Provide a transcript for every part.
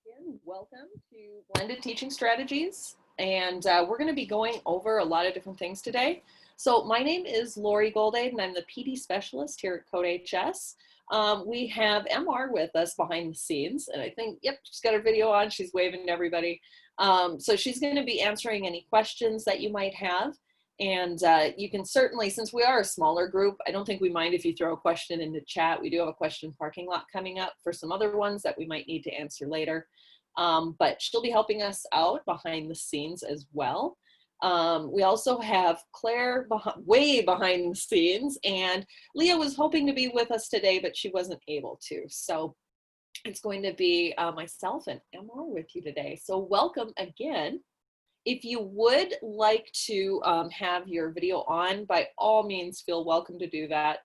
Again, welcome to Blended Teaching Strategies, and we're going to be going over a lot of different things today. So my name is Lori Goldade, and I'm the PD specialist here at CodeHS. We have MR with us behind the scenes, and I think, yep, she's got her video on. She's waving to everybody. So she's going to be answering any questions that you might have. And you can certainly, since we are a smaller group, I don't think we mind if you throw a question in the chat. We do have a question parking lot coming up for some other ones that we might need to answer later. But she'll be helping us out behind the scenes as well. We also have Claire way behind the scenes, and Leah was hoping to be with us today, but she wasn't able to. So it's going to be myself and MR with you today. So welcome again. If you would like to have your video on, by all means, feel welcome to do that.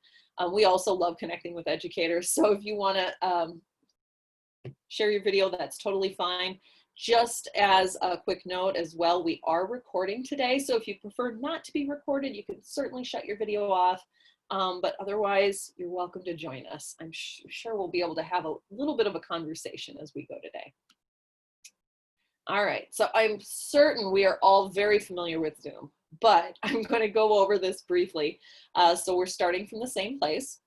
We also love connecting with educators. So if you want to share your video, that's totally fine. Just as a quick note as well, we are recording today. So if you prefer not to be recorded, you can certainly shut your video off. But otherwise, you're welcome to join us. I'm sure we'll be able to have a little bit of a conversation as we go today. All right, so I'm certain we are all very familiar with Zoom, but I'm going to go over this briefly. So we're starting from the same place.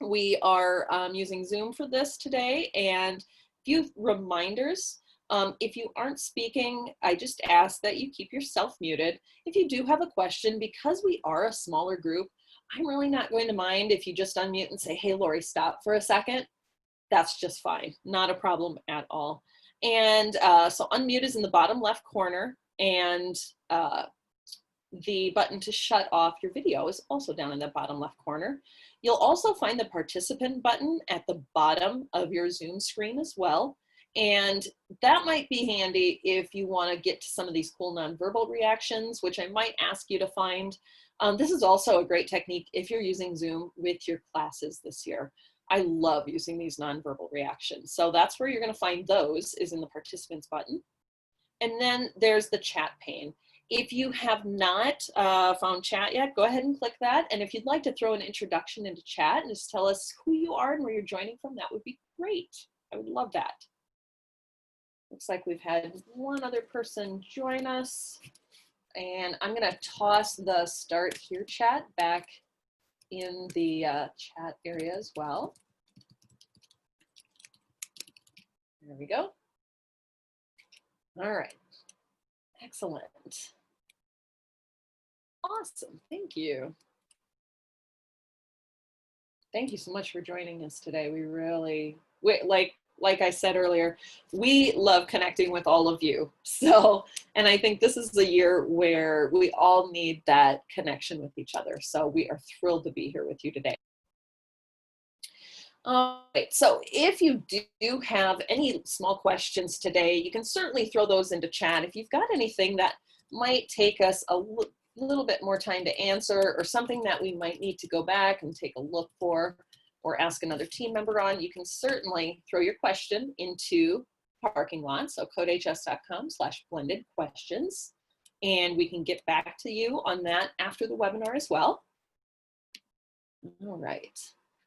We are using Zoom for this today, and a few reminders. If you aren't speaking, I just ask that you keep yourself muted. If you do have a question, because we are a smaller group, I'm really not going to mind if you just unmute and say, hey, Lori, stop for a second. That's just fine, not a problem at all. And so unmute is in the bottom left corner, and the button to shut off your video is also down in the bottom left corner. You'll also find the participant button at the bottom of your Zoom screen as well. And that might be handy if you want to get to some of these cool nonverbal reactions, which I might ask you to find. This is also a great technique if you're using Zoom with your classes this year. I love using these nonverbal reactions. So that's where you're going to find those, is in the participants button. And then there's the chat pane. If you have not found chat yet, go ahead and click that. And if you'd like to throw an introduction into chat and just tell us who you are and where you're joining from, that would be great. I would love that. Looks like we've had one other person join us. And I'm going to toss the start here chat back in the chat area as well. There we go. All right, excellent. Awesome, thank you. Thank you so much for joining us today. We really, like I said earlier, we love connecting with all of you. So, and I think this is a year where we all need that connection with each other. So we are thrilled to be here with you today. All right, so if you do have any small questions today, you can certainly throw those into chat. If you've got anything that might take us a little bit more time to answer, or something that we might need to go back and take a look for, or ask another team member on, you can certainly throw your question into parking lot. So codehs.com/blended-questions, and we can get back to you on that after the webinar as well. All right,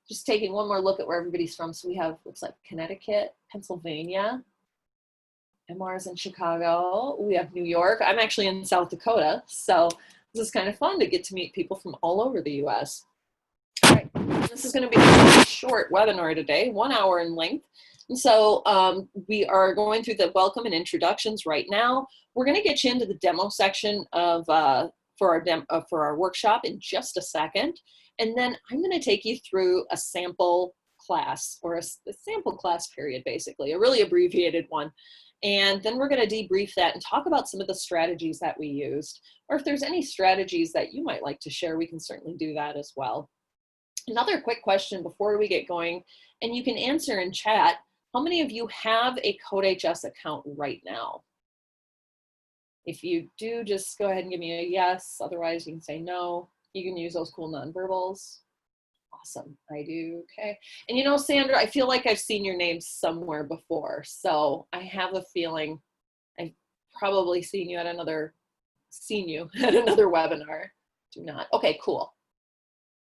just taking one more look at where everybody's from. So we have, looks like Connecticut, Pennsylvania, MR's in Chicago, we have New York. I'm actually in South Dakota, so this is kind of fun to get to meet people from all over the US. All right, this is going to be a short webinar today, 1 hour in length. And so we are going through the welcome and introductions right now. We're going to get you into the demo section of for our workshop in just a second. And then I'm going to take you through a sample class, or a sample class period, basically, a really abbreviated one. And then we're going to debrief that and talk about some of the strategies that we used. Or if there's any strategies that you might like to share, we can certainly do that as well. Another quick question before we get going, and you can answer in chat, how many of you have a CodeHS account right now? If you do, just go ahead and give me a yes. Otherwise, you can say no. You can use those cool nonverbals. Awesome, I do, okay. And you know, Sandra, I feel like I've seen your name somewhere before. So I have a feeling I've probably seen you at another webinar. Do not, okay, cool.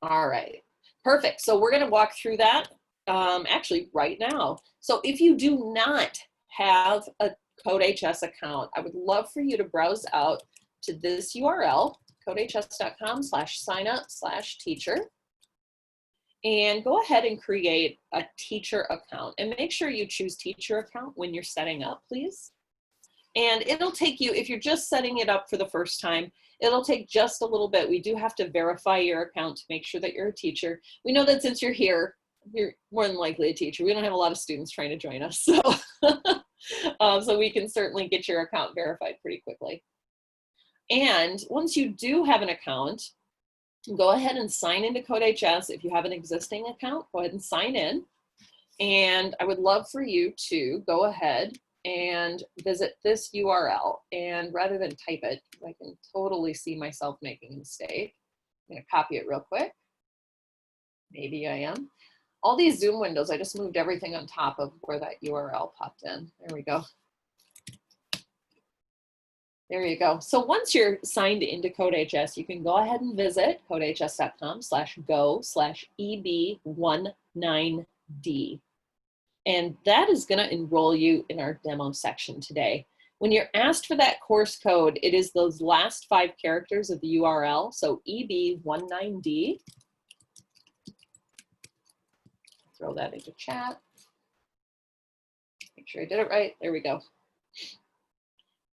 All right, perfect. So we're gonna walk through that actually right now. So if you do not have a CodeHS account, I would love for you to browse out to this URL, codehs.com/signup/teacher, and go ahead and create a teacher account. And make sure you choose teacher account when you're setting up, please. And it'll take you, if you're just setting it up for the first time, it'll take just a little bit. We do have to verify your account to make sure that you're a teacher. We know that since you're here, you're more than likely a teacher. We don't have a lot of students trying to join us, so, so we can certainly get your account verified pretty quickly. And once you do have an account, go ahead and sign into CodeHS. If you have an existing account, go ahead and sign in. And I would love for you to go ahead and visit this URL. And rather than type it, I can totally see myself making a mistake. I'm gonna copy it real quick. Maybe I am. All these Zoom windows, I just moved everything on top of where that URL popped in. There we go. There you go. So once you're signed into CodeHS, you can go ahead and visit codehs.com/go/EB19D. And that is going to enroll you in our demo section today. When you're asked for that course code, it is those last 5 characters of the URL. So EB19D. Throw that into chat. Make sure I did it right. There we go.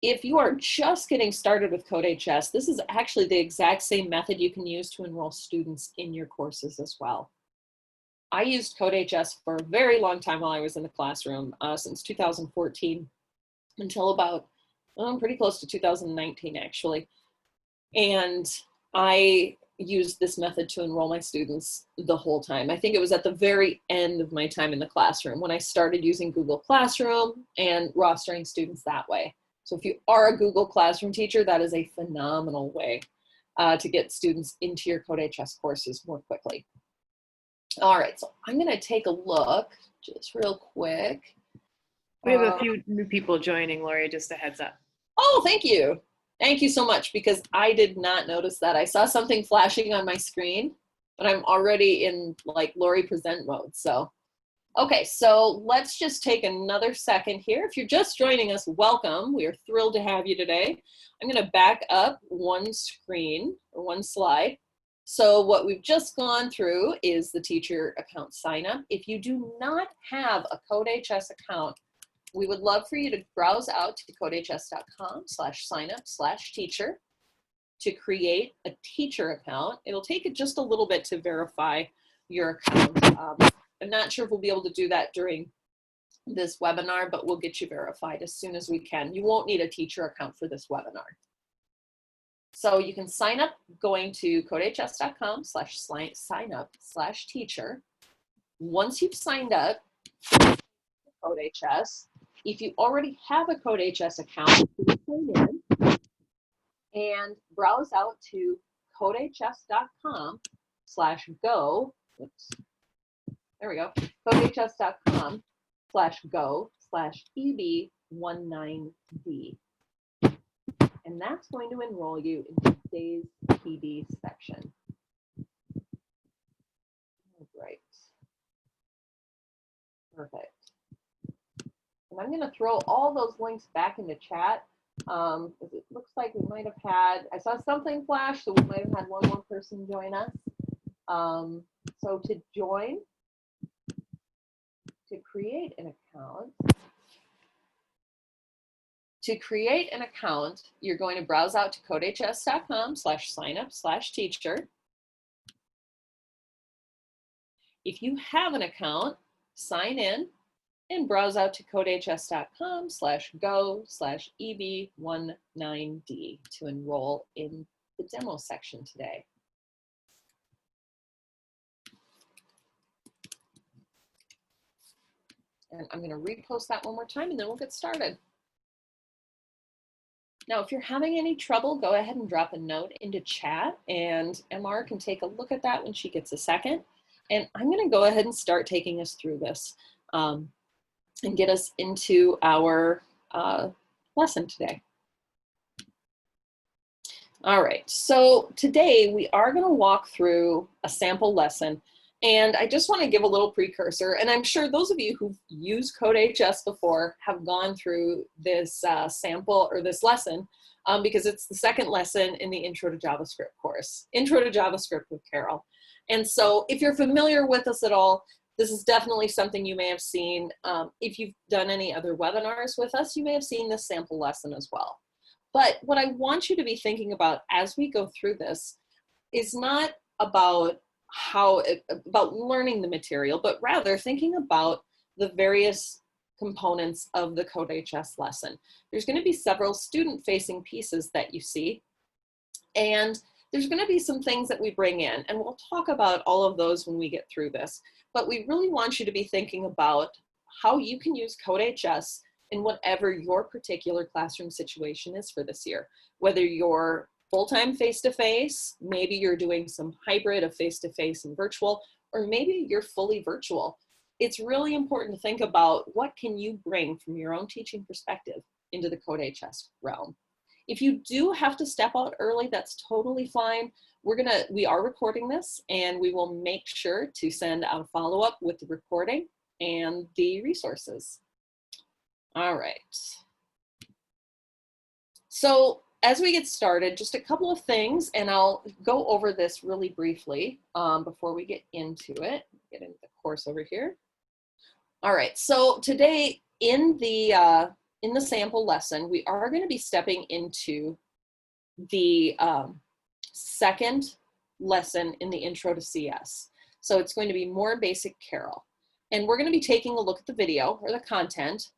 If you are just getting started with CodeHS, this is actually the exact same method you can use to enroll students in your courses as well. I used CodeHS for a very long time while I was in the classroom, since 2014 until about, pretty close to 2019 actually. And I used this method to enroll my students the whole time. I think it was at the very end of my time in the classroom when I started using Google Classroom and rostering students that way. So if you are a Google Classroom teacher, that is a phenomenal way to get students into your CodeHS courses more quickly. All right, so I'm gonna take a look just real quick. We have a few new people joining, Lori, just a heads up. Oh, thank you. Thank you so much, because I did not notice that. I saw something flashing on my screen, but I'm already in like Lori present mode, so. Okay, so let's just take another second here. If you're just joining us, welcome. We are thrilled to have you today. I'm gonna back up one screen or one slide. So what we've just gone through is the teacher account sign up. If you do not have a CodeHS account, we would love for you to browse out to codehs.com/signup/teacher to create a teacher account. It'll take it just a little bit to verify your account. I'm not sure if we'll be able to do that during this webinar, but we'll get you verified as soon as we can. You won't need a teacher account for this webinar. So you can sign up going to codehs.com/signup/teacher. Once you've signed up to CodeHS, if you already have a CodeHS account, please sign in and browse out to codehs.com/go. Oops. There we go. codehs.com/go/EB19D. And that's going to enroll you in today's PD section. Right. Perfect. And I'm going to throw all those links back into chat. It looks like we might have had, I saw something flash, so we might have had one more person join us. So to join, to create an account, you're going to browse out to codehs.com/signup/teacher. If you have an account, sign in and browse out to codehs.com/go/EB19D to enroll in the demo section today. And I'm going to repost that one more time and then we'll get started. Now, if you're having any trouble, go ahead and drop a note into chat and MR can take a look at that when she gets a second. And I'm going to go ahead and start taking us through this and get us into our lesson today. All right, so today we are going to walk through a sample lesson And I just want to give a little precursor, and I'm sure those of you who've used CodeHS before have gone through this sample or this lesson because it's the second lesson in the Intro to JavaScript course, Intro to JavaScript with Carol. And so if you're familiar with us at all, this is definitely something you may have seen. If you've done any other webinars with us, you may have seen this sample lesson as well. But what I want you to be thinking about as we go through this is not about about learning the material, but rather thinking about the various components of the CodeHS lesson. There's going to be several student-facing pieces that you see, and there's going to be some things that we bring in, and we'll talk about all of those when we get through this. But we really want you to be thinking about how you can use CodeHS in whatever your particular classroom situation is for this year, whether you're full-time face-to-face, maybe you're doing some hybrid of face-to-face and virtual, or maybe you're fully virtual. It's really important to think about what can you bring from your own teaching perspective into the CodeHS realm. If you do have to step out early, that's totally fine. We are recording this, and we will make sure to send out a follow-up with the recording and the resources. All right. So as we get started, just a couple of things, and I'll go over this really briefly before we get into it. Get into the course over here. All right, so today in the sample lesson, we are going to be stepping into the second lesson in the Intro to CS. So it's going to be more basic Carol. And we're going to be taking a look at the video or the content,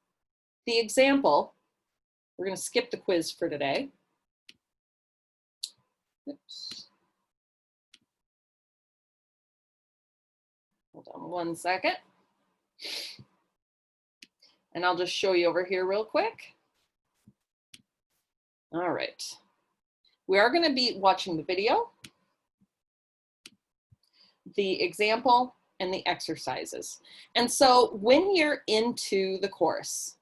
the example. We're going to skip the quiz for today. Oops. Hold on one second. And I'll just show you over here real quick. All right. We are going to be watching the video, the example, and the exercises. And so when you're into the course,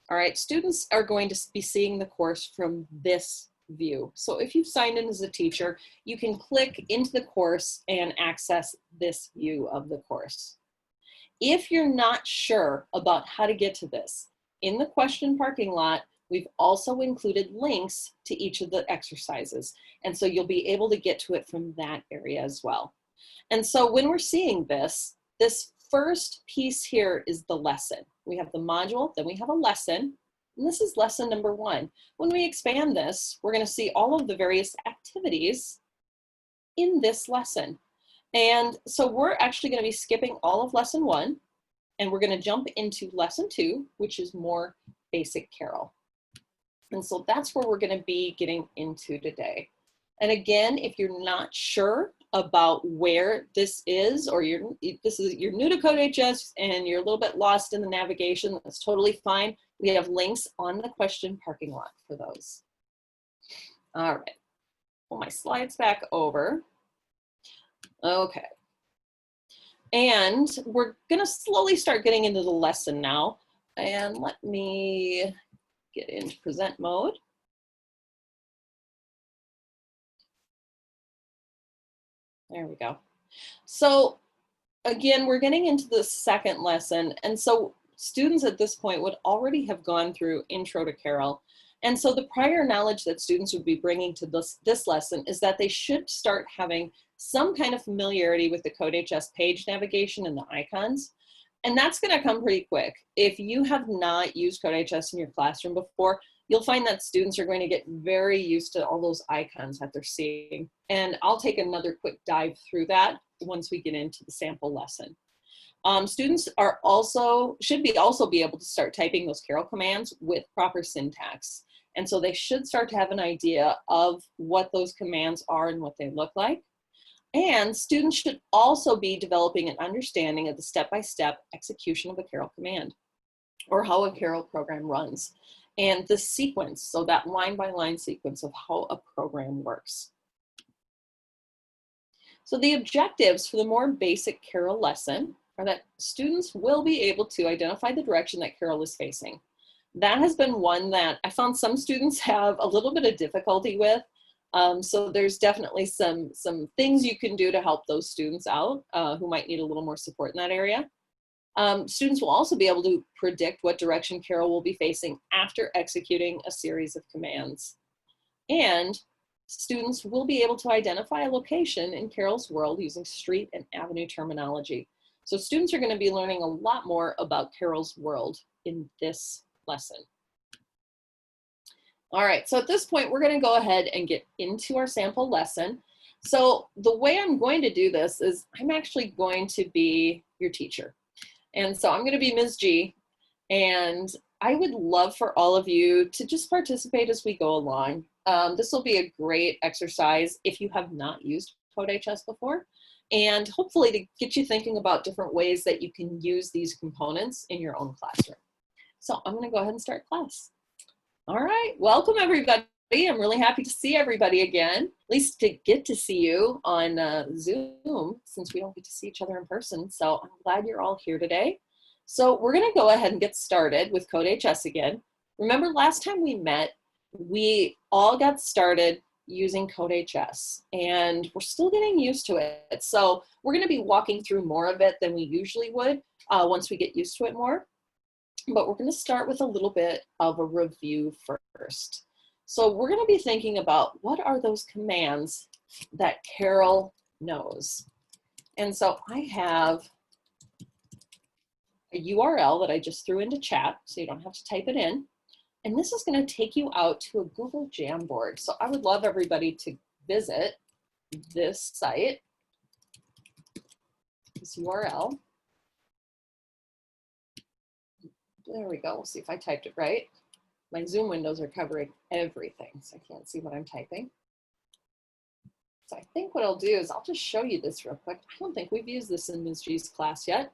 all right, students are going to be seeing the course from this view. So if you've signed in as a teacher, you can click into the course and access this view of the course. If you're not sure about how to get to this, in the question parking lot, we've also included links to each of the exercises. And so you'll be able to get to it from that area as well. And so when we're seeing this first piece here is the lesson. We have the module, then we have a lesson, and this is lesson number 1. When we expand this, we're going to see all of the various activities in this lesson. And so we're actually going to be skipping all of lesson 1, and we're going to jump into lesson 2, which is more basic Carol. And so that's where we're going to be getting into today. And again, if you're not sure about where this is, or you're new to CodeHS and you're a little bit lost in the navigation, that's totally fine. We have links on the question parking lot for those. All right, pull my slides back over. Okay. And we're gonna slowly start getting into the lesson now. And let me get into present mode. There we go. So again, we're getting into the second lesson. And so students at this point would already have gone through Intro to Carol. And so the prior knowledge that students would be bringing to this lesson is that they should start having some kind of familiarity with the CodeHS page navigation and the icons. And that's going to come pretty quick. If you have not used CodeHS in your classroom before, you'll find that students are going to get very used to all those icons that they're seeing. And I'll take another quick dive through that once we get into the sample lesson. Students are should also be able to start typing those Carol commands with proper syntax. And so they should start to have an idea of what those commands are and what they look like. And students should also be developing an understanding of the step-by-step execution of a Carol command, or how a Carol program runs, and the sequence, so that line-by-line sequence of how a program works. So the objectives for the more basic Carol lesson are that students will be able to identify the direction that Carol is facing. That has been one that I found some students have a little bit of difficulty with. So there's definitely some things you can do to help those students out who might need a little more support in that area. Students will also be able to predict what direction Carol will be facing after executing a series of commands. And students will be able to identify a location in Carol's world using street and avenue terminology. So students are going to be learning a lot more about Carol's world in this lesson. All right, so at this point, we're going to go ahead and get into our sample lesson. So the way I'm going to do this is I'm actually going to be your teacher. And so I'm going to be Ms. G, and I would love for all of you to just participate as we go along. This will be a great exercise if you have not used CodeHS before, and hopefully to get you thinking about different ways that you can use these components in your own classroom. So I'm going to go ahead and start class. All right, welcome everybody. I'm really happy to see everybody again, at least to get to see you on Zoom, since we don't get to see each other in person. So I'm glad you're all here today. So we're gonna go ahead and get started with CodeHS again. Remember last time we met, we all got started using CodeHS, and we're still getting used to it. So we're gonna be walking through more of it than we usually would once we get used to it more. But we're going to start with a little bit of a review first. So we're going to be thinking about what are those commands that Carol knows. And so I have a URL that I just threw into chat, so you don't have to type it in. And this is going to take you out to a Google Jamboard. So I would love everybody to visit this site, this URL. There we go. We'll see if I typed it right. My Zoom windows are covering everything, so I can't see what I'm typing. So I think what I'll do is I'll just show you this real quick. I don't think we've used this in Ms. G's class yet.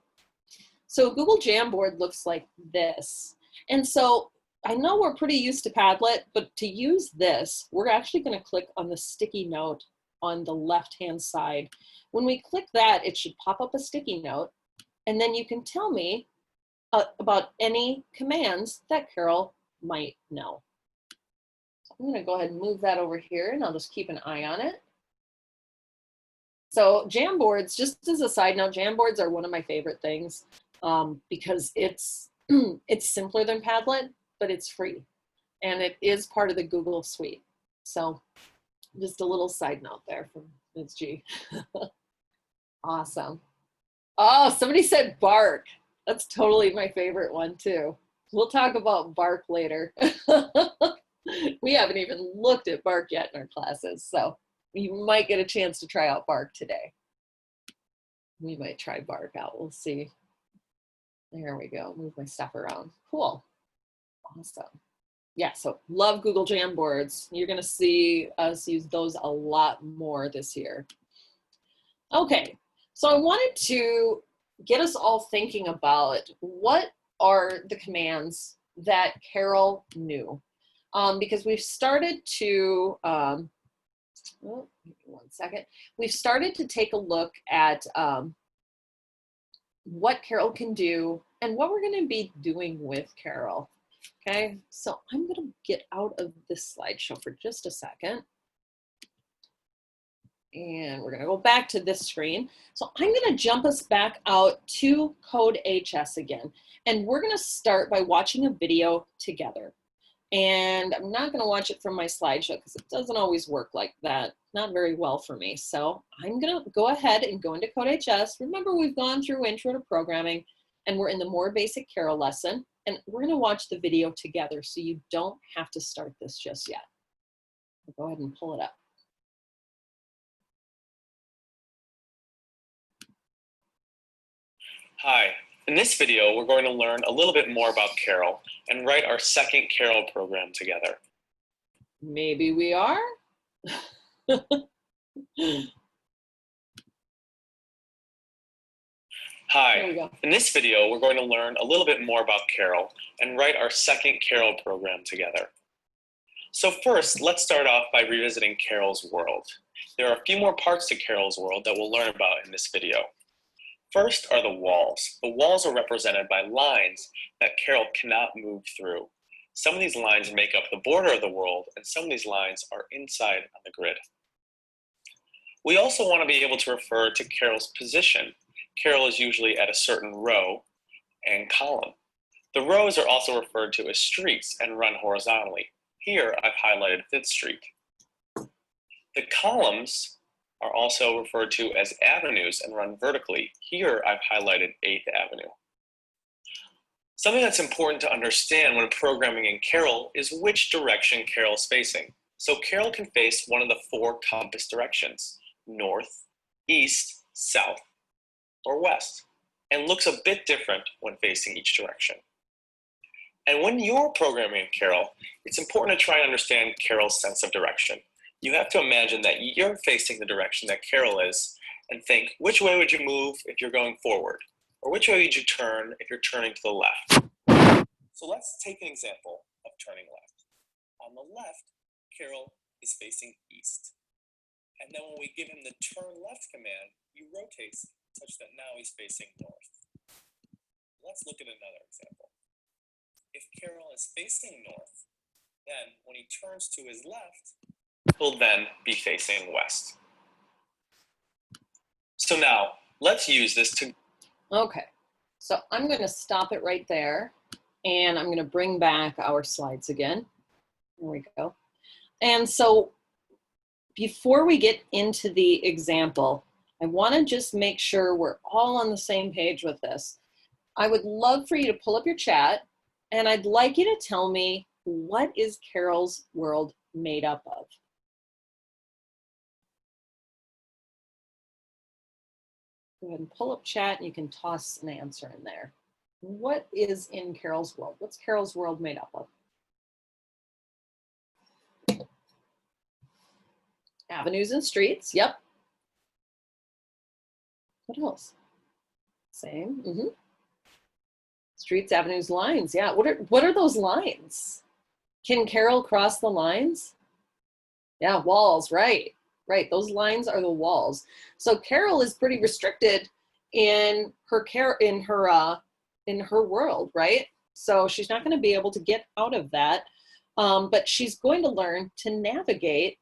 So Google Jamboard looks like this. And so I know we're pretty used to Padlet, but to use this, we're actually going to click on the sticky note on the left-hand side. When we click that, it should pop up a sticky note, and then you can tell me about any commands that Carol might know. So I'm going to go ahead and move that over here, and I'll just keep an eye on it. So Jamboards, just as a side note, Jamboards are one of my favorite things because it's simpler than Padlet, but it's free, and it is part of the Google suite. So just a little side note there from Ms. G. Awesome. Oh, somebody said bark. That's totally my favorite one too. We'll talk about bark later. We haven't even looked at bark yet in our classes, so you might get a chance to try out bark today. We might try bark out, we'll see. There we go, move my stuff around. Cool, awesome. Yeah, so love Google Jamboards. You're gonna see us use those a lot more this year. Okay, so I wanted to get us all thinking about what are the commands that Carol knew. Because we've started to, oh, one second. We've started to take a look at what Carol can do and what we're gonna be doing with Carol. Okay, so I'm gonna get out of this slideshow for just a second. And we're gonna go back to this screen. So I'm gonna jump us back out to CodeHS again. And we're gonna start by watching a video together. And I'm not gonna watch it from my slideshow because it doesn't always work like that. Not very well for me. So I'm gonna go ahead and go into CodeHS. Remember, we've gone through Intro to Programming and we're in the more basic Carol lesson. And we're gonna watch the video together so you don't have to start this just yet. I'll go ahead and pull it up. Hi, in this video, we're going to learn a little bit more about Carol and write our second Carol program together. Maybe we are. Hi, in this video, we're going to learn a little bit more about Carol and write our second Carol program together. So first, let's start off by revisiting Carol's world. There are a few more parts to Carol's world that we'll learn about in this video. First are the walls. The walls are represented by lines that Carol cannot move through. Some of these lines make up the border of the world, and some of these lines are inside on the grid. We also want to be able to refer to Carol's position. Carol is usually at a certain row and column. The rows are also referred to as streets and run horizontally. Here I've highlighted 5th Street. The columns are also referred to as avenues and run vertically. Here I've highlighted 8th Avenue. Something that's important to understand when programming in Carol is which direction Carol is facing. So Carol can face one of the 4 compass directions: north, east, south, or west, and looks a bit different when facing each direction. And when you're programming in Carol, it's important to try and understand Carol's sense of direction. You have to imagine that you're facing the direction that Carol is and think, which way would you move if you're going forward? Or which way would you turn if you're turning to the left? So let's take an example of turning left. On the left, Carol is facing east. And then when we give him the turn left command, he rotates such that now he's facing north. Let's look at another example. If Carol is facing north, then when he turns to his left, he'll then be facing west. So now let's use this to... Okay, so I'm going to stop it right there, and I'm going to bring back our slides again. There we go. And so before we get into the example, I want to just make sure we're all on the same page with this. I would love for you to pull up your chat, and I'd like you to tell me, what is Carol's world made up of? Go ahead and pull up chat, and you can toss an answer in there. What is in Carol's world? What's Carol's world made up of? Avenues and streets, yep. What else? Same, Streets, avenues, lines, yeah. What are those lines? Can Carol cross the lines? Yeah, walls, right. Right, those lines are the walls. So Carol is pretty restricted in her world, right? So she's not going to be able to get out of that, but she's going to learn to navigate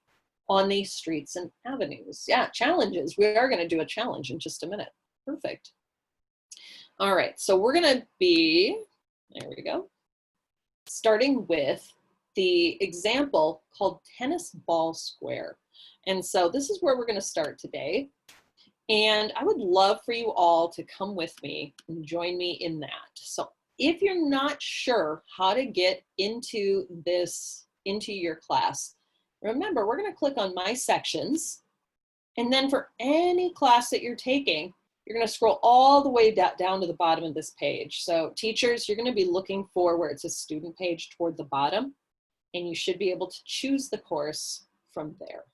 on these streets and avenues. Yeah, challenges. We are going to do a challenge in just a minute. Perfect. All right, so we're going to be, there we go, starting with the example called tennis ball square. And so this is where we're going to start today. And I would love for you all to come with me and join me in that. So if you're not sure how to get into your class, remember, we're going to click on My Sections. And then for any class that you're taking, you're going to scroll all the way down to the bottom of this page. So teachers, you're going to be looking for where it says student page toward the bottom, and you should be able to choose the course from there.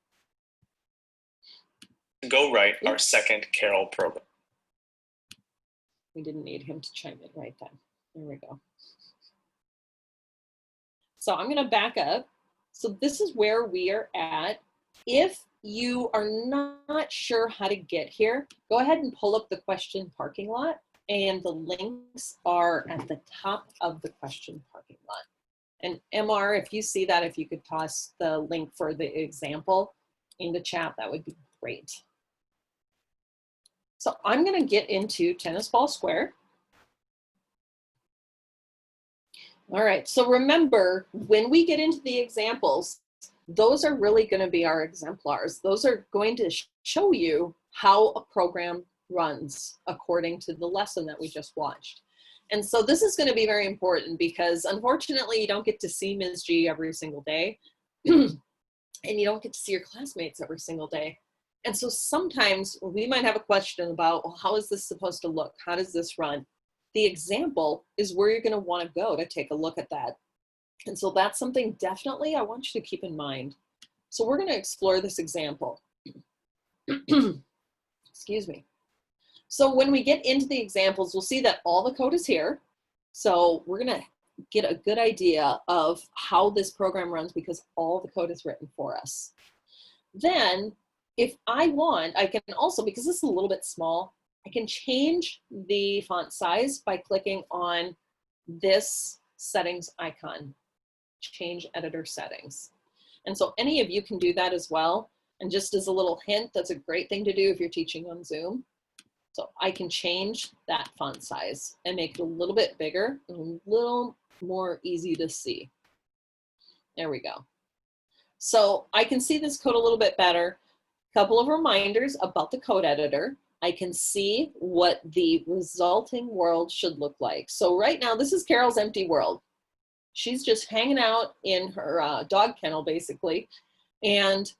Go write our second Carol program. We didn't need him to chime in right then. There we go. So I'm going to back up. So this is where we are at. If you are not sure how to get here, go ahead and pull up the question parking lot, and the links are at the top of the question parking lot. And MR, if you see that, if you could toss the link for the example in the chat, that would be great. So I'm going to get into tennis ball square. All right, so remember, when we get into the examples, those are really going to be our exemplars. Those are going to show you how a program runs according to the lesson that we just watched. And so this is going to be very important because unfortunately you don't get to see Ms. G every single day and you don't get to see your classmates every single day. And so sometimes we might have a question about, well, how is this supposed to look? How does this run? The example is where you're going to want to go to take a look at that. And so that's something definitely I want you to keep in mind. So we're going to explore this example. Excuse me. So when we get into the examples, we'll see that all the code is here. So we're going to get a good idea of how this program runs because all the code is written for us. Then if I want, I can also, because this is a little bit small, I can change the font size by clicking on this settings icon. change editor settings. And so any of you can do that as well. And just as a little hint, that's a great thing to do if you're teaching on Zoom. So I can change that font size and make it a little bit bigger and a little more easy to see. There we go. So I can see this code a little bit better. Couple of reminders about the code editor. I can see what the resulting world should look like. So right now, this is Carol's empty world. She's just hanging out in her dog kennel, basically, and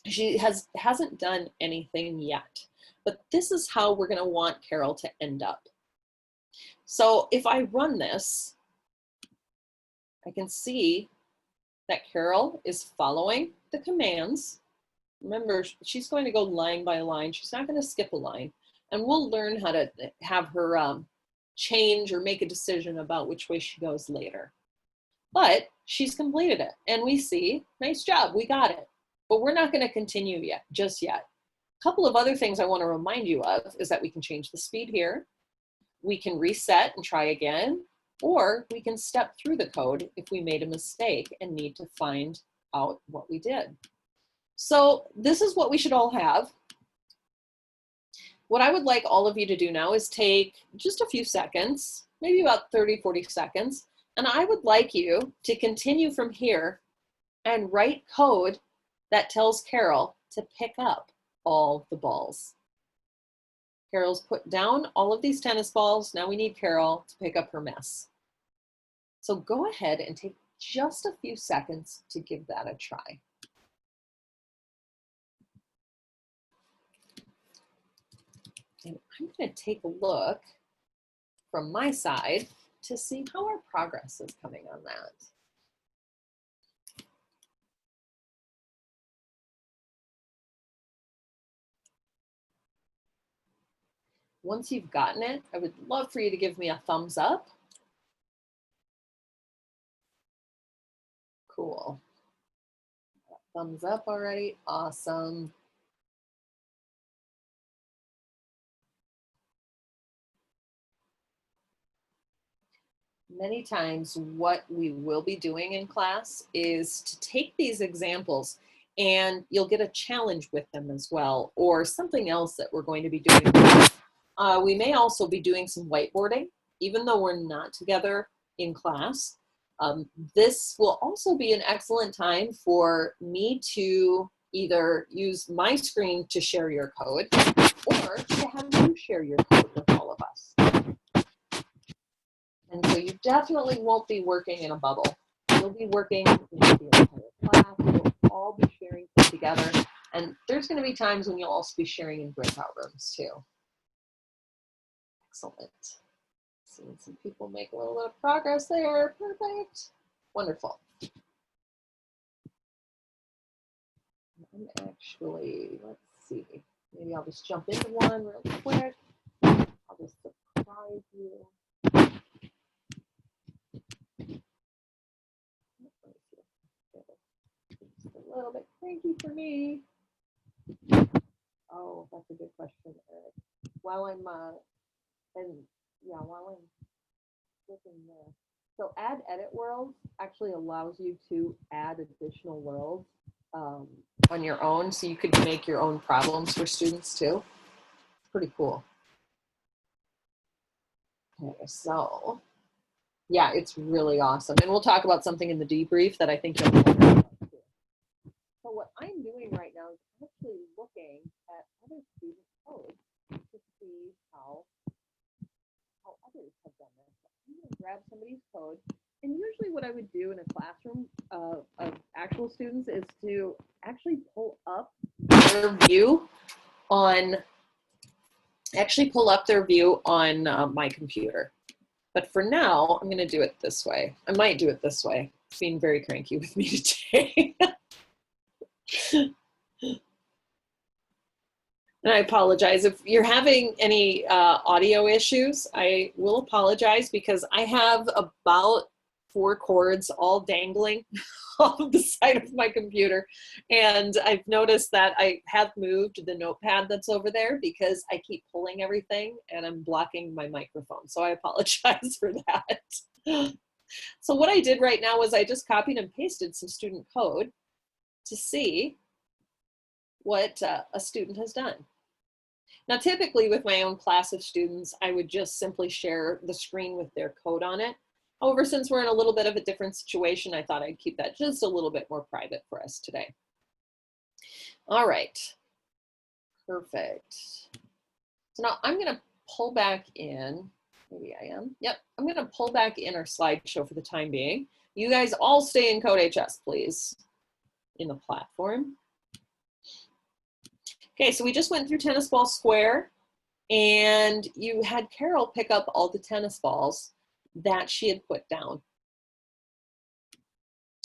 she hasn't done anything yet. But this is how we're going to want Carol to end up. So if I run this, I can see that Carol is following the commands. Remember, she's going to go line by line. She's not going to skip a line. And we'll learn how to have her change or make a decision about which way she goes later. But she's completed it. And we see, nice job, we got it. But we're not going to continue just yet. A couple of other things I want to remind you of is that we can change the speed here. We can reset and try again. Or we can step through the code if we made a mistake and need to find out what we did. So this is what we should all have. What I would like all of you to do now is take just a few seconds, maybe about 30, 40 seconds, and I would like you to continue from here and write code that tells Carol to pick up all the balls. Carol's put down all of these tennis balls. Now we need Carol to pick up her mess. So go ahead and take just a few seconds to give that a try. And I'm going to take a look from my side to see how our progress is coming on that. Once you've gotten it, I would love for you to give me a thumbs up. Cool. Thumbs up already. Awesome. Many times what we will be doing in class is to take these examples and you'll get a challenge with them as well, or something else that we're going to be doing. We may also be doing some whiteboarding, even though we're not together in class. This will also be an excellent time for me to either use my screen to share your code or to have you share your code with all of us. And so you definitely won't be working in a bubble. You'll be working with the entire class. We'll all be sharing things together. And there's going to be times when you'll also be sharing in breakout rooms too. Excellent. Seeing some people make a little bit of progress there. Perfect. Wonderful. I'm actually, let's see. Maybe I'll just jump into one real quick. I'll just surprise you. Just a little bit cranky for me. Oh, that's a good question, Eric. While I'm looking there. So add edit worlds actually allows you to add additional worlds on your own, so you could make your own problems for students too. It's pretty cool. Okay, so yeah, it's really awesome. And we'll talk about something in the debrief that I think you'll learn about too. So what I'm doing right now is actually looking at other student codes to see how others have done this. I'm going to grab somebody's code. And usually what I would do in a classroom of actual students is to actually pull up their view on my computer. But for now, I'm going to do it this way. I might do it this way. It's being very cranky with me today. And I apologize. If you're having any audio issues, I will apologize because I have about 4 cords all dangling off of the side of my computer. And I've noticed that I have moved the notepad that's over there because I keep pulling everything and I'm blocking my microphone. So I apologize for that. So what I did right now was I just copied and pasted some student code to see what a student has done. Now, typically with my own class of students, I would just simply share the screen with their code on it. However, since we're in a little bit of a different situation, I thought I'd keep that just a little bit more private for us today. All right, perfect. So now I'm gonna pull back in, maybe I am, yep. I'm gonna pull back in our slideshow for the time being. You guys all stay in CodeHS, please, in the platform. Okay, so we just went through tennis ball square, and you had Carol pick up all the tennis balls that she had put down.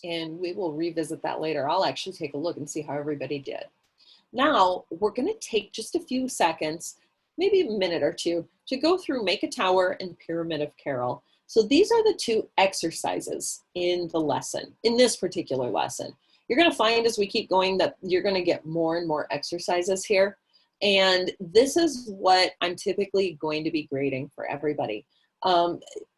And we will revisit that later. I'll actually take a look and see how everybody did. Now, we're gonna take just a few seconds, maybe a minute or two, to go through Make a Tower and Pyramid of Carol. So these are the two exercises in the lesson, in this particular lesson. You're gonna find as we keep going that you're gonna get more and more exercises here. And this is what I'm typically going to be grading for everybody.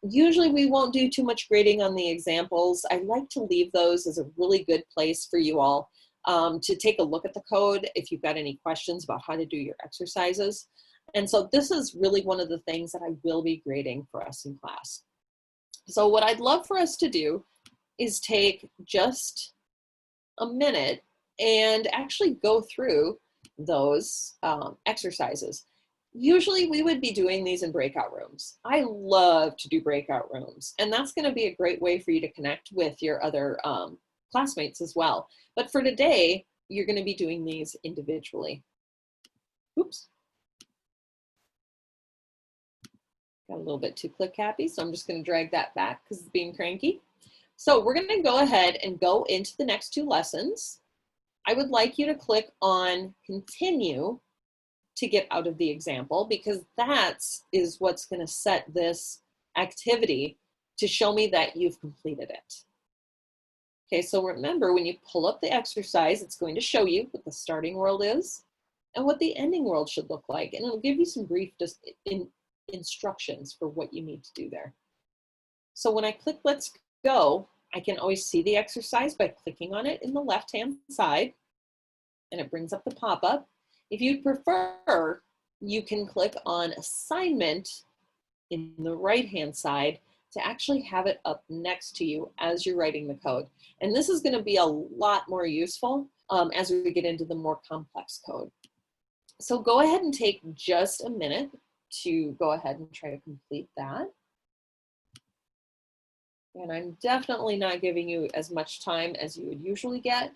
Usually we won't do too much grading on the examples. I like to leave those as a really good place for you all to take a look at the code if you've got any questions about how to do your exercises. And so this is really one of the things that I will be grading for us in class. So what I'd love for us to do is take just a minute and actually go through those exercises. Usually we would be doing these in breakout rooms. I love to do breakout rooms, and that's going to be a great way for you to connect with your other classmates as well. But for today, you're going to be doing these individually. Oops. Got a little bit too click happy, so I'm just going to drag that back because it's being cranky. So we're going to go ahead and go into the next two lessons. I would like you to click on continue to get out of the example, because that is what's going to set this activity to show me that you've completed it. Okay, so remember, when you pull up the exercise, it's going to show you what the starting world is and what the ending world should look like, and it'll give you some brief instructions for what you need to do there. So when I click Let's Go, I can always see the exercise by clicking on it in the left-hand side, and it brings up the pop-up. If you'd prefer, you can click on Assignment in the right-hand side to actually have it up next to you as you're writing the code. And this is going to be a lot more useful as we get into the more complex code. So go ahead and take just a minute to go ahead and try to complete that. And I'm definitely not giving you as much time as you would usually get,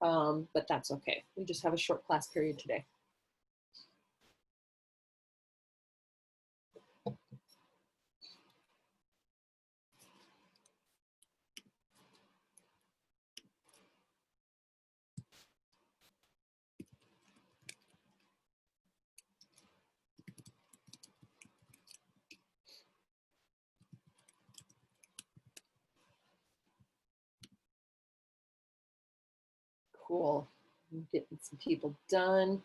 but that's okay. We just have a short class period today. Cool. I'm getting some people done.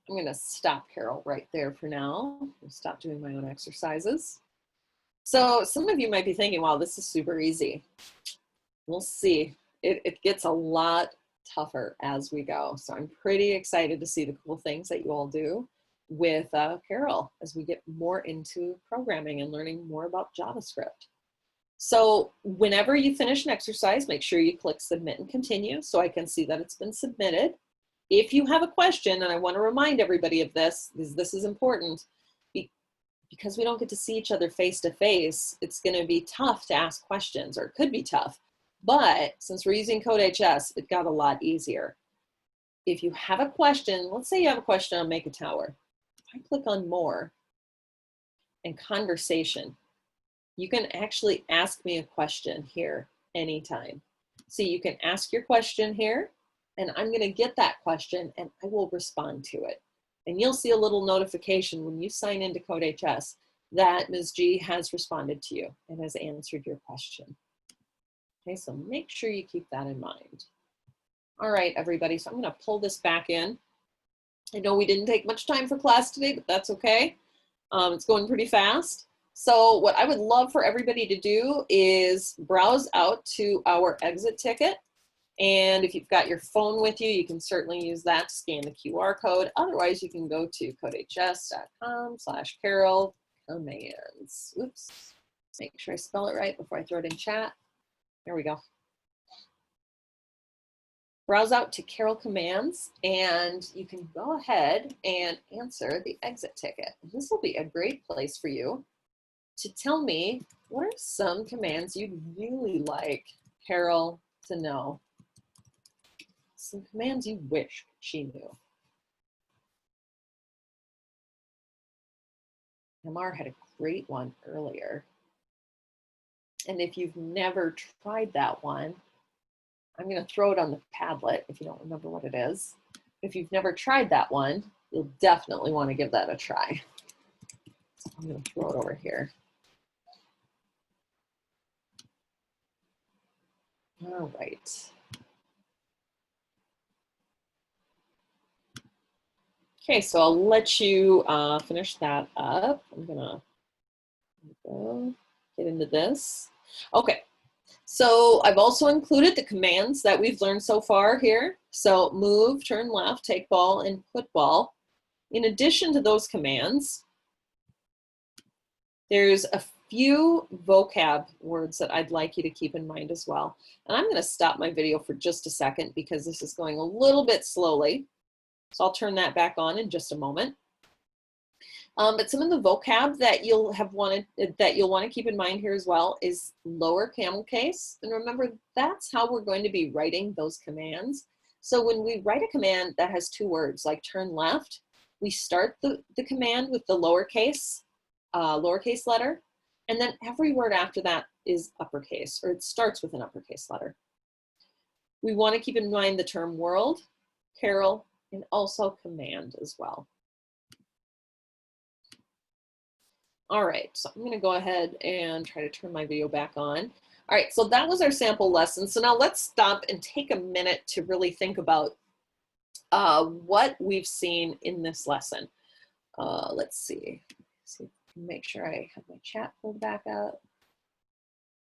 I'm going to stop Carol right there for now. I'll stop doing my own exercises. So some of you might be thinking, wow, this is super easy. We'll see. It gets a lot tougher as we go. So I'm pretty excited to see the cool things that you all do with Carol as we get more into programming and learning more about JavaScript. So whenever you finish an exercise, make sure you click Submit and Continue so I can see that it's been submitted. If you have a question, and I want to remind everybody of this, because this is important, because we don't get to see each other face to face, it's going to be tough to ask questions, or it could be tough. But since we're using CodeHS, it got a lot easier. If you have a question, let's say you have a question on Make a Tower. If I click on More and Conversation, you can actually ask me a question here anytime. So you can ask your question here, and I'm going to get that question and I will respond to it. And you'll see a little notification when you sign into CodeHS that Ms. G has responded to you and has answered your question. Okay, so make sure you keep that in mind. All right, everybody, so I'm going to pull this back in. I know we didn't take much time for class today, but that's okay. It's going pretty fast. So what I would love for everybody to do is browse out to our exit ticket. And if you've got your phone with you, you can certainly use that to scan the QR code. Otherwise, you can go to codehs.com/Carol commands. Oops, make sure I spell it right before I throw it in chat. There we go. Browse out to Carol commands, and you can go ahead and answer the exit ticket. This will be a great place for you to tell me what are some commands you'd really like Carol to know. Some commands you wish she knew. Amar had a great one earlier. And if you've never tried that one, I'm going to throw it on the Padlet if you don't remember what it is. If you've never tried that one, you'll definitely want to give that a try. So I'm going to throw it over here. All right. Okay, so I'll let you finish that up. I'm gonna go get into this. Okay, so I've also included the commands that we've learned so far here. So move, turn left, take ball, and put ball. In addition to those commands, there's a few vocab words that I'd like you to keep in mind as well. And I'm gonna stop my video for just a second because this is going a little bit slowly. So I'll turn that back on in just a moment. But some of the vocab that you'll want to keep in mind here as well is lower camel case. And remember, that's how we're going to be writing those commands. So when we write a command that has two words like turn left, we start the command with the lowercase letter, and then every word after that is uppercase, or it starts with an uppercase letter. We want to keep in mind the term world, Carol, and also command as well. All right, so I'm gonna go ahead and try to turn my video back on. All right, so that was our sample lesson. So now let's stop and take a minute to really think about what we've seen in this lesson. Let's see, make sure I have my chat pulled back up.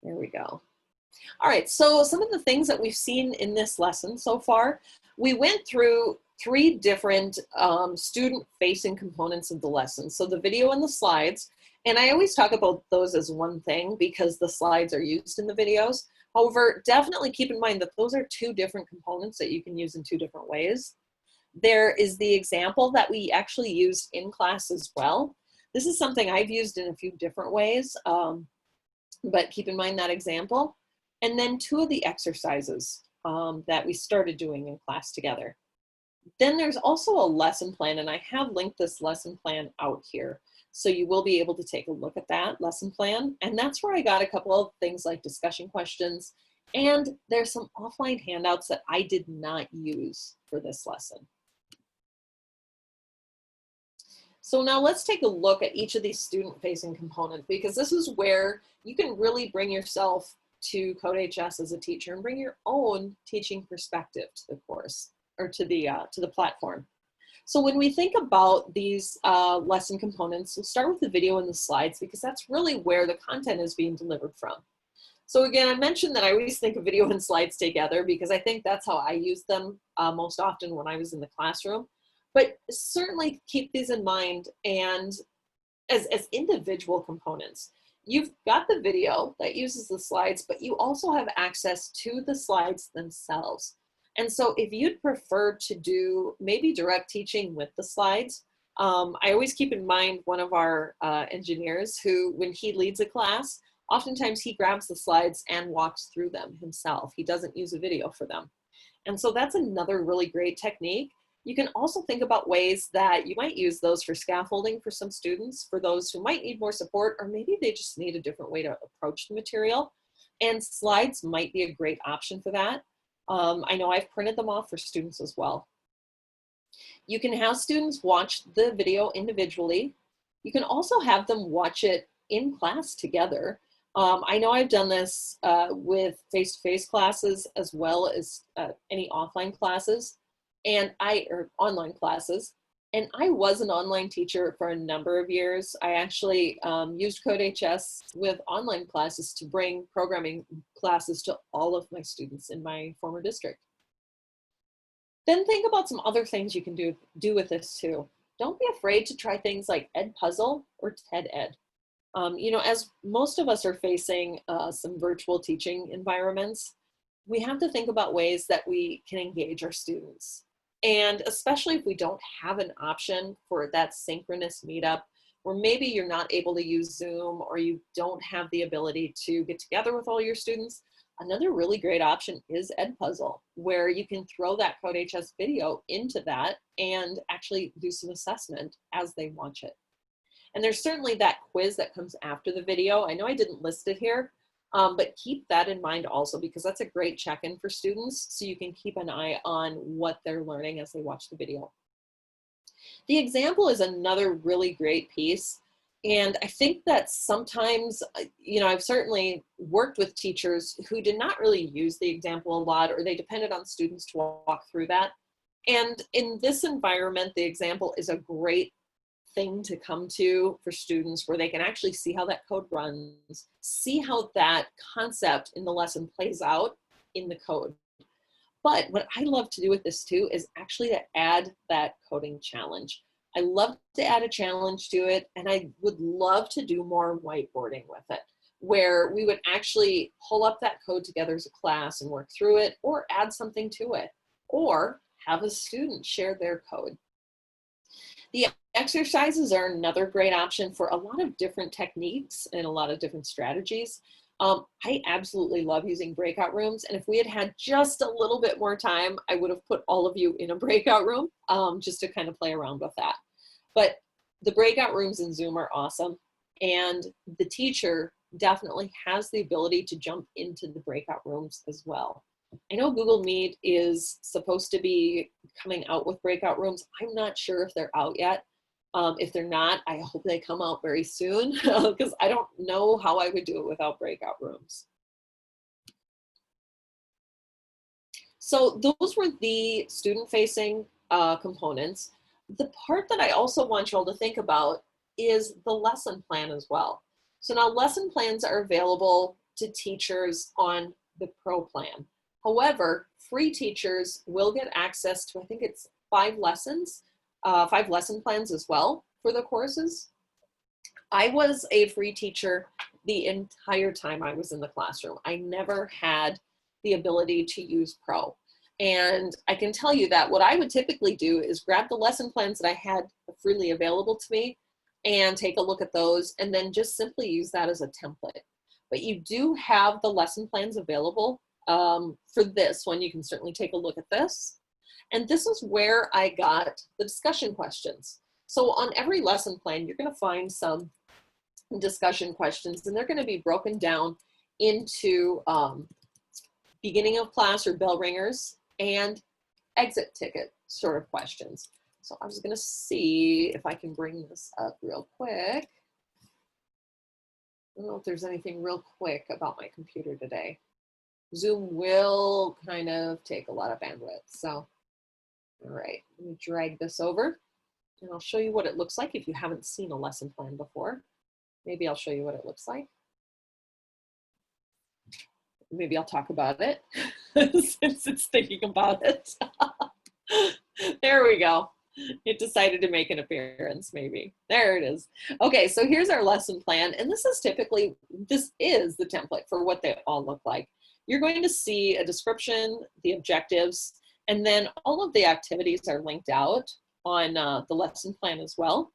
There we go. All right, so some of the things that we've seen in this lesson so far, we went through 3 different student-facing components of the lesson. So the video and the slides, and I always talk about those as one thing because the slides are used in the videos. However, definitely keep in mind that those are 2 different components that you can use in 2 different ways. There is the example that we actually used in class as well. This is something I've used in a few different ways, but keep in mind that example. And then 2 of the exercises that we started doing in class together. Then there's also a lesson plan, and I have linked this lesson plan out here. So you will be able to take a look at that lesson plan. And that's where I got a couple of things like discussion questions. And there's some offline handouts that I did not use for this lesson. So now let's take a look at each of these student-facing components, because this is where you can really bring yourself to CodeHS as a teacher and bring your own teaching perspective to the course or to the platform. So when we think about these lesson components, we'll start with the video and the slides because that's really where the content is being delivered from. So again, I mentioned that I always think of video and slides together because I think that's how I use them most often when I was in the classroom. But certainly keep these in mind and as individual components. You've got the video that uses the slides, but you also have access to the slides themselves. And so if you'd prefer to do maybe direct teaching with the slides, I always keep in mind one of our engineers who, when he leads a class, oftentimes he grabs the slides and walks through them himself. He doesn't use a video for them. And so that's another really great technique. You can also think about ways that you might use those for scaffolding for some students, for those who might need more support, or maybe they just need a different way to approach the material. And slides might be a great option for that. I know I've printed them off for students as well. You can have students watch the video individually. You can also have them watch it in class together. I know I've done this with face-to-face classes as well as any offline classes or online classes. And I was an online teacher for a number of years. I actually used CodeHS with online classes to bring programming classes to all of my students in my former district. Then think about some other things you can do with this too. Don't be afraid to try things like Edpuzzle or TED-Ed. You know, as most of us are facing some virtual teaching environments, we have to think about ways that we can engage our students. And especially if we don't have an option for that synchronous meetup, or maybe you're not able to use Zoom, or you don't have the ability to get together with all your students, another really great option is Edpuzzle, where you can throw that CodeHS video into that and actually do some assessment as they watch it. And there's certainly that quiz that comes after the video. I know I didn't list it here, but keep that in mind also, because that's a great check-in for students, so you can keep an eye on what they're learning as they watch the video. The example is another really great piece. And I think that sometimes, you know, I've certainly worked with teachers who did not really use the example a lot, or they depended on students to walk through that. And in this environment, the example is a great thing to come to for students, where they can actually see how that code runs, see how that concept in the lesson plays out in the code. But what I love to do with this too is actually to add that coding challenge. I love to add a challenge to it, and I would love to do more whiteboarding with it, where we would actually pull up that code together as a class and work through it, or add something to it, or have a student share their code. The exercises are another great option for a lot of different techniques and a lot of different strategies. I absolutely love using breakout rooms, and if we had had just a little bit more time, I would have put all of you in a breakout room just to kind of play around with that. But the breakout rooms in Zoom are awesome, and the teacher definitely has the ability to jump into the breakout rooms as well. I know Google Meet is supposed to be coming out with breakout rooms. I'm not sure if they're out yet. If they're not, I hope they come out very soon, because I don't know how I would do it without breakout rooms. So those were the student-facing components. The part that I also want you all to think about is the lesson plan as well. So now lesson plans are available to teachers on the Pro plan. However, free teachers will get access to, I think it's 5 lessons, 5 lesson plans as well for the courses. I was a free teacher the entire time I was in the classroom. I never had the ability to use Pro. And I can tell you that what I would typically do is grab the lesson plans that I had freely available to me and take a look at those, and then just simply use that as a template. But you do have the lesson plans available for this one. You can certainly take a look at this. And this is where I got the discussion questions. So on every lesson plan, you're going to find some discussion questions, and they're going to be broken down into beginning of class or bell ringers and exit ticket sort of questions. So I'm just going to see if I can bring this up real quick. I don't know if there's anything real quick about my computer today. Zoom will kind of take a lot of bandwidth. So, all right, let me drag this over, and I'll show you what it looks like if you haven't seen a lesson plan before. Maybe I'll show you what it looks like. Maybe I'll talk about it since it's thinking about it. There we go. It decided to make an appearance, maybe. There it is. Okay, so here's our lesson plan, and this is the template for what they all look like. You're going to see a description, the objectives, and then all of the activities are linked out on the lesson plan as well.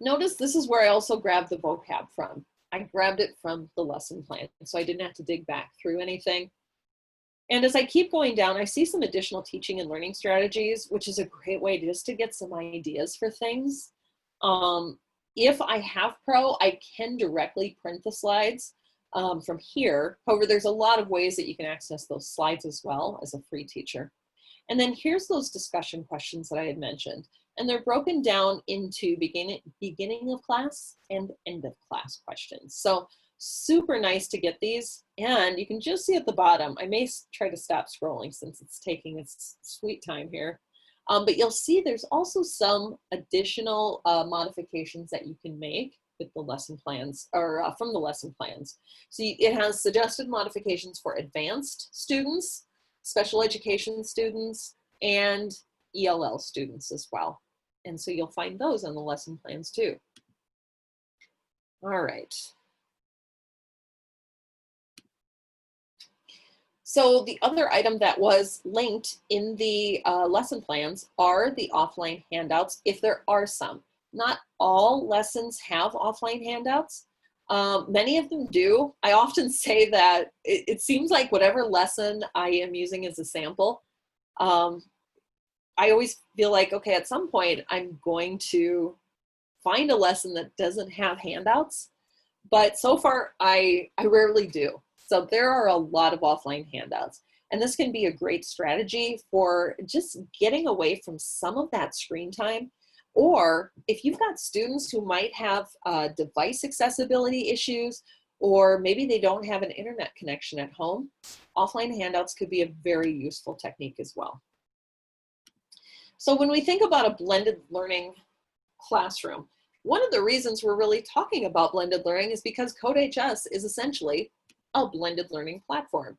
Notice this is where I also grabbed the vocab from. I grabbed it from the lesson plan, so I didn't have to dig back through anything. And as I keep going down, I see some additional teaching and learning strategies, which is a great way just to get some ideas for things. If I have Pro, I can directly print the slides from here. However, there's a lot of ways that you can access those slides as well as a free teacher. And then here's those discussion questions that I had mentioned. And they're broken down into beginning of class and end of class questions. So super nice to get these. And you can just see at the bottom, I may try to stop scrolling since it's taking its sweet time here. But you'll see there's also some additional modifications that you can make with the lesson plans, or from the lesson plans. So it has suggested modifications for advanced students, special education students, and ELL students as well. And so you'll find those on the lesson plans too. All right. So the other item that was linked in the lesson plans are the offline handouts, if there are some. Not all lessons have offline handouts. Many of them do. I often say that it seems like whatever lesson I am using as a sample, I always feel like, okay, at some point I'm going to find a lesson that doesn't have handouts, but so far I rarely do. So there are a lot of offline handouts, and this can be a great strategy for just getting away from some of that screen time. Or if you've got students who might have device accessibility issues, or maybe they don't have an internet connection at home, offline handouts could be a very useful technique as well. So when we think about a blended learning classroom, one of the reasons we're really talking about blended learning is because CodeHS is essentially a blended learning platform.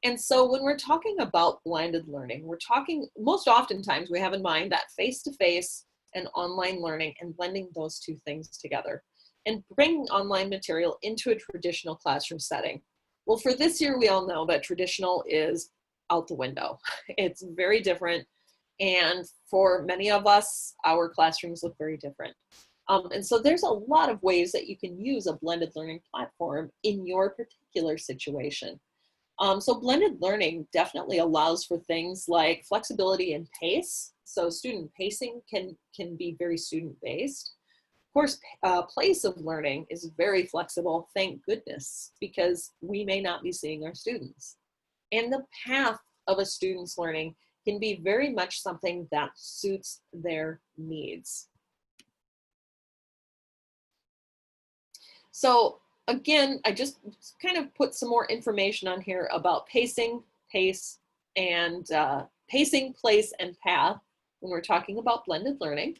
And so when we're talking about blended learning, we're talking, most oftentimes we have in mind that face-to-face and online learning, and blending those two things together and bringing online material into a traditional classroom setting. Well, for this year, we all know that traditional is out the window. It's very different. And for many of us, our classrooms look very different. And so there's a lot of ways that you can use a blended learning platform in your particular situation. So blended learning definitely allows for things like flexibility and pace. So student pacing can be very student-based. Of course, place of learning is very flexible, thank goodness, because we may not be seeing our students. And the path of a student's learning can be very much something that suits their needs. So again, I just kind of put some more information on here about pacing, pace, and pacing, place, and path when we're talking about blended learning.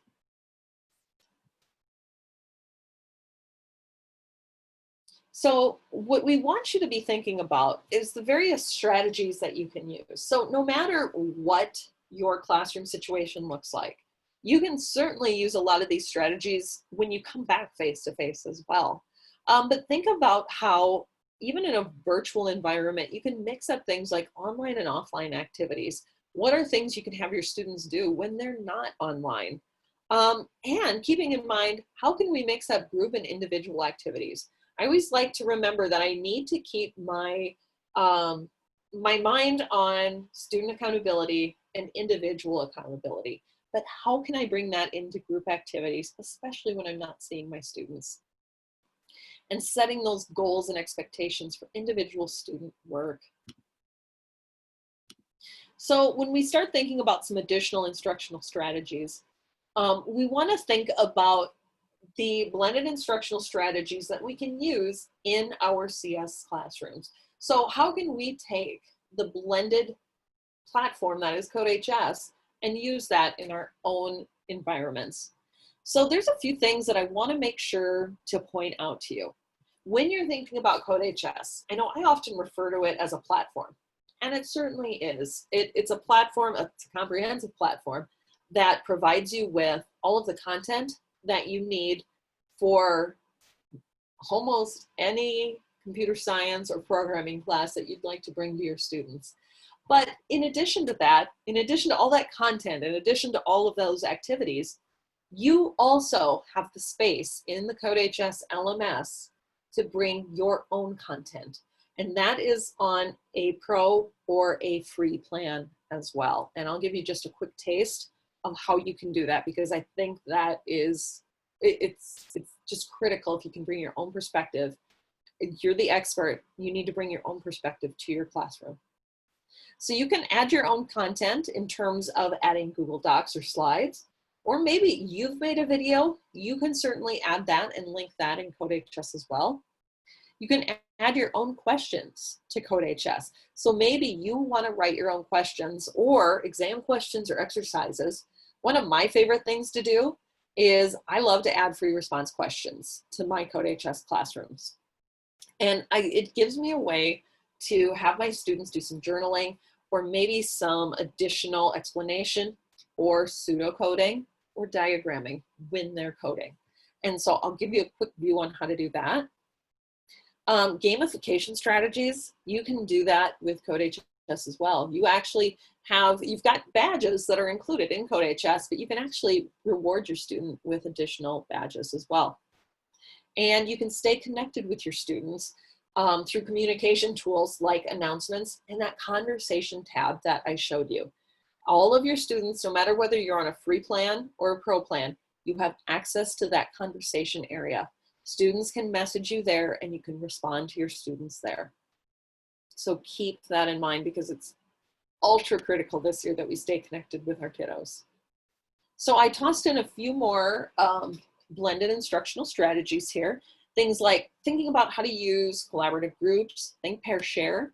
So what we want you to be thinking about is the various strategies that you can use. So no matter what your classroom situation looks like, you can certainly use a lot of these strategies when you come back face-to-face as well. But think about how, even in a virtual environment, you can mix up things like online and offline activities. What are things you can have your students do when they're not online? And keeping in mind, how can we mix up group and individual activities? I always like to remember that I need to keep my, my mind on student accountability and individual accountability. But how can I bring that into group activities, especially when I'm not seeing my students? And setting those goals and expectations for individual student work. So when we start thinking about some additional instructional strategies, we want to think about the blended instructional strategies that we can use in our CS classrooms. So how can we take the blended platform that is CodeHS and use that in our own environments? So there's a few things that I want to make sure to point out to you. When you're thinking about CodeHS, I know I often refer to it as a platform, and it certainly is. It's a platform, a comprehensive platform that provides you with all of the content that you need for almost any computer science or programming class that you'd like to bring to your students. But in addition to that, in addition to all that content, in addition to all of those activities, you also have the space in the CodeHS LMS to bring your own content. And that is on a pro or a free plan as well. And I'll give you just a quick taste of how you can do that, because I think that is, it's just critical. If you can bring your own perspective, you're the expert, you need to bring your own perspective to your classroom. So you can add your own content in terms of adding Google Docs or slides, or maybe you've made a video, you can certainly add that and link that in CodeHS as well. You can add your own questions to CodeHS. So maybe you want to write your own questions or exam questions or exercises. One of my favorite things to do is I love to add free response questions to my CodeHS classrooms. And it gives me a way to have my students do some journaling or maybe some additional explanation or pseudocoding or diagramming when they're coding. And so I'll give you a quick view on how to do that. Gamification strategies, you can do that with CodeHS as well. You actually you've got badges that are included in CodeHS, but you can actually reward your student with additional badges as well. And you can stay connected with your students through communication tools like announcements and that conversation tab that I showed you. All of your students, no matter whether you're on a free plan or a pro plan, you have access to that conversation area. Students can message you there and you can respond to your students there. So keep that in mind because it's ultra critical this year that we stay connected with our kiddos. So I tossed in a few more blended instructional strategies here. Things like thinking about how to use collaborative groups, think, pair, share.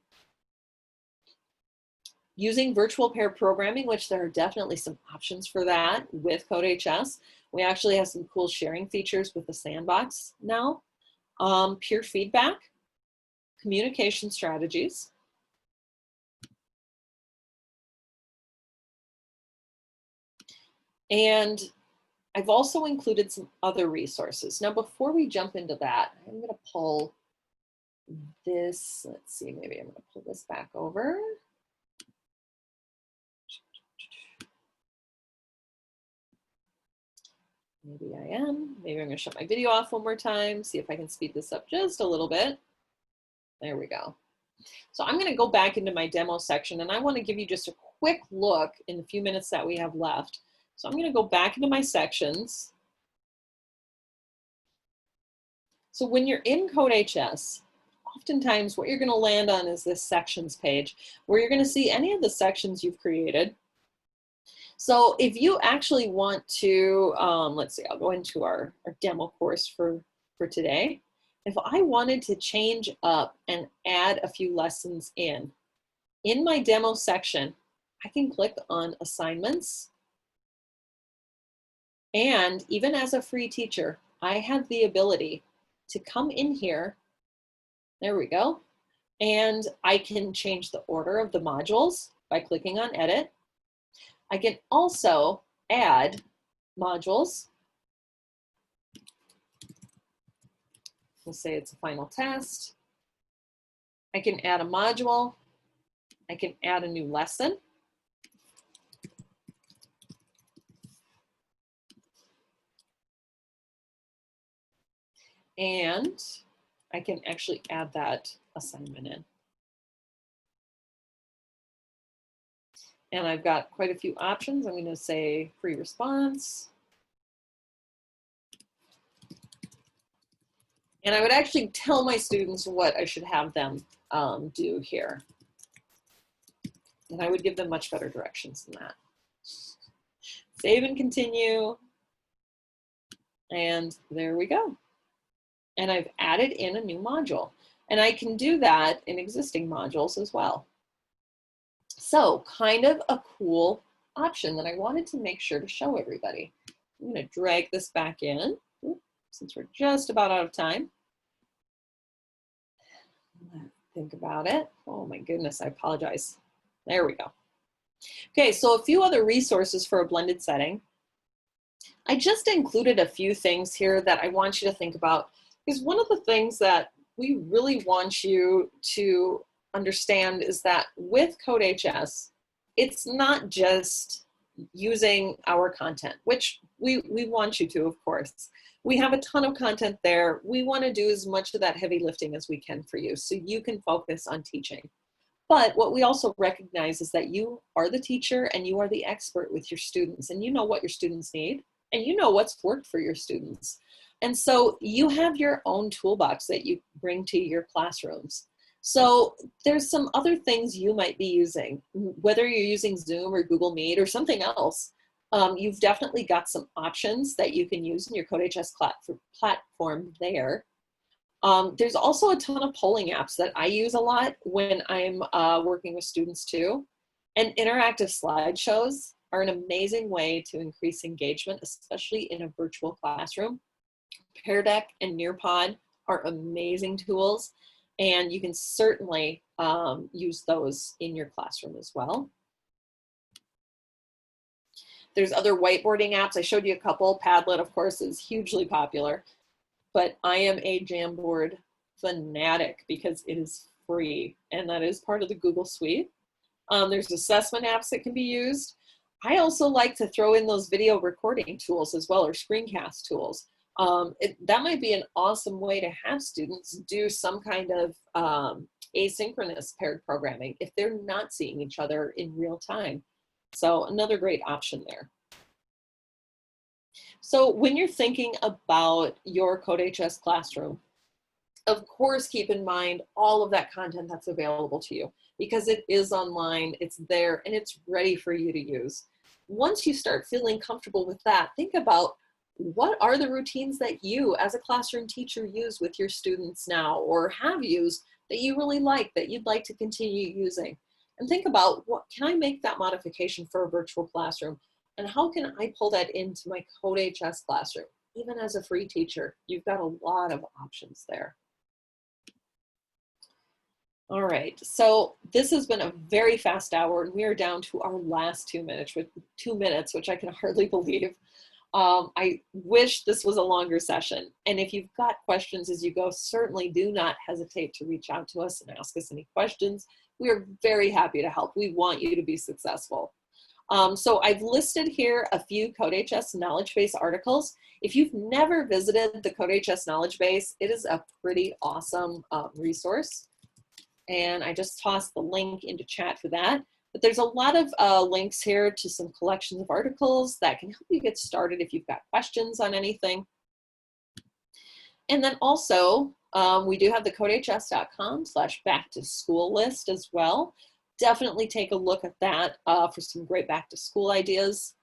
Using virtual pair programming, which there are definitely some options for that with CodeHS. We actually have some cool sharing features with the sandbox now. Peer feedback, communication strategies. And I've also included some other resources. Now, before we jump into that, I'm going to pull this. Let's see, maybe I'm going to pull this back over. Maybe I am. Maybe I'm going to shut my video off one more time, see if I can speed this up just a little bit. There we go. So I'm going to go back into my demo section, and I want to give you just a quick look in the few minutes that we have left. So I'm going to go back into my sections. So when you're in CodeHS, oftentimes what you're going to land on is this sections page where you're going to see any of the sections you've created. So if you actually want to, let's see, I'll go into our demo course for today. If I wanted to change up and add a few lessons in my demo section, I can click on assignments. And even as a free teacher, I have the ability to come in here, there we go, and I can change the order of the modules by clicking on edit. I can also add modules. We'll say it's a final test. I can add a module. I can add a new lesson. And I can actually add that assignment in. And I've got quite a few options. I'm going to say free response. And I would actually tell my students what I should have them do here. And I would give them much better directions than that. Save and continue. And there we go. And I've added in a new module. And I can do that in existing modules as well. So kind of a cool option that I wanted to make sure to show everybody. I'm going to drag this back in since we're just about out of time. Think about it. Oh my goodness, I apologize. There we go. Okay, so a few other resources for a blended setting. I just included a few things here that I want you to think about, because one of the things that we really want you to understand is that with CodeHS, it's not just using our content, which we want you to, of course. We have a ton of content there. We want to do as much of that heavy lifting as we can for you so you can focus on teaching. But what we also recognize is that you are the teacher and you are the expert with your students, and you know what your students need and you know what's worked for your students. And so you have your own toolbox that you bring to your classrooms. So there's some other things you might be using, whether you're using Zoom or Google Meet or something else. You've definitely got some options that you can use in your CodeHS platform there. There's also a ton of polling apps that I use a lot when I'm working with students too. And interactive slideshows are an amazing way to increase engagement, especially in a virtual classroom. Pear Deck and Nearpod are amazing tools, and you can certainly use those in your classroom as well. There's other whiteboarding apps. I showed you a couple. Padlet, of course, is hugely popular, but I am a Jamboard fanatic because it is free, and that is part of the Google Suite. There's assessment apps that can be used. I also like to throw in those video recording tools as well, or screencast tools. That might be an awesome way to have students do some kind of asynchronous paired programming if they're not seeing each other in real time. So another great option there. So when you're thinking about your CodeHS classroom, of course, keep in mind all of that content that's available to you, because it is online, it's there, and it's ready for you to use. Once you start feeling comfortable with that, think about what are the routines that you as a classroom teacher use with your students now, or have used, that you really like, that you'd like to continue using. And think about, what can I make that modification for a virtual classroom? And how can I pull that into my CodeHS classroom? Even as a free teacher, you've got a lot of options there. All right, so this has been a very fast hour, and we are down to our last 2 minutes, which I can hardly believe. I wish this was a longer session. And if you've got questions as you go, certainly do not hesitate to reach out to us and ask us any questions. We are very happy to help. We want you to be successful. So I've listed here a few CodeHS knowledge base articles. If you've never visited the CodeHS knowledge base, it is a pretty awesome resource. And I just tossed the link into chat for that. But there's a lot of links here to some collections of articles that can help you get started if you've got questions on anything. And then also, we do have the codehs.com/back-to-school list as well. Definitely take a look at that for some great back-to-school ideas.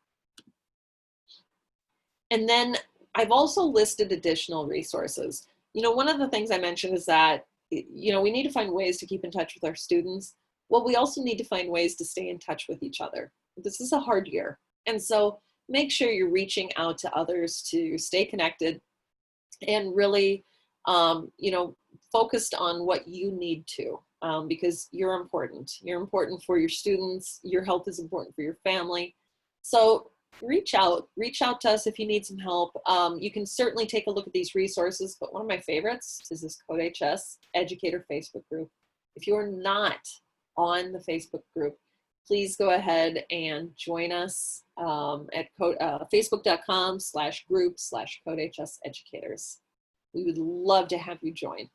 And then I've also listed additional resources. You know, one of the things I mentioned is that, you know, we need to find ways to keep in touch with our students. Well, we also need to find ways to stay in touch with each other. This is a hard year. And so make sure you're reaching out to others to stay connected and really, you know, focused on what you need to, because you're important. You're important for your students. Your health is important for your family. So reach out to us if you need some help. You can certainly take a look at these resources, but one of my favorites is this CodeHS Educator Facebook group. If you're not on the Facebook group, please go ahead and join us at facebook.com/group/CodeHS Educators. We would love to have you join.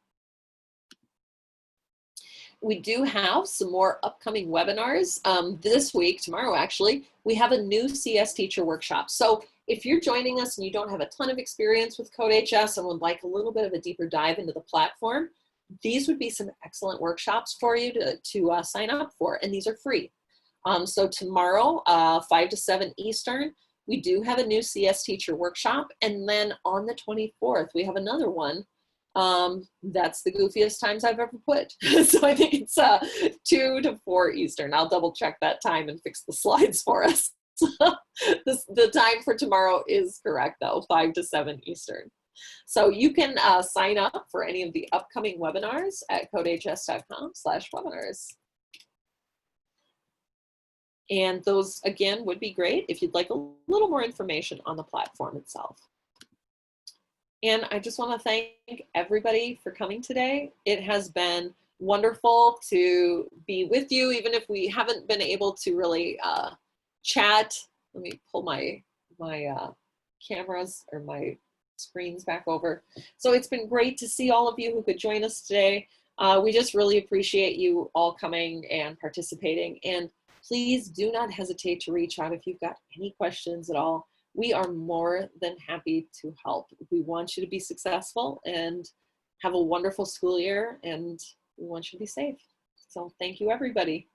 We do have some more upcoming webinars this week, tomorrow actually. We have a new CS teacher workshop. So if you're joining us and you don't have a ton of experience with CodeHS and would like a little bit of a deeper dive into the platform, these would be some excellent workshops for you to sign up for, and these are free. So tomorrow, 5 to 7 Eastern, we do have a new CS teacher workshop, and then on the 24th, we have another one. That's the goofiest times I've ever put. So I think it's 2 to 4 Eastern. I'll double check that time and fix the slides for us. The time for tomorrow is correct though, 5 to 7 Eastern. So you can sign up for any of the upcoming webinars at codehs.com/webinars. And those, again, would be great if you'd like a little more information on the platform itself. And I just want to thank everybody for coming today. It has been wonderful to be with you, even if we haven't been able to really chat. Let me pull my cameras or my screens back over. So it's been great to see all of you who could join us today. We just really appreciate you all coming and participating. And please do not hesitate to reach out if you've got any questions at all. We are more than happy to help. We want you to be successful and have a wonderful school year, and we want you to be safe. So thank you, everybody.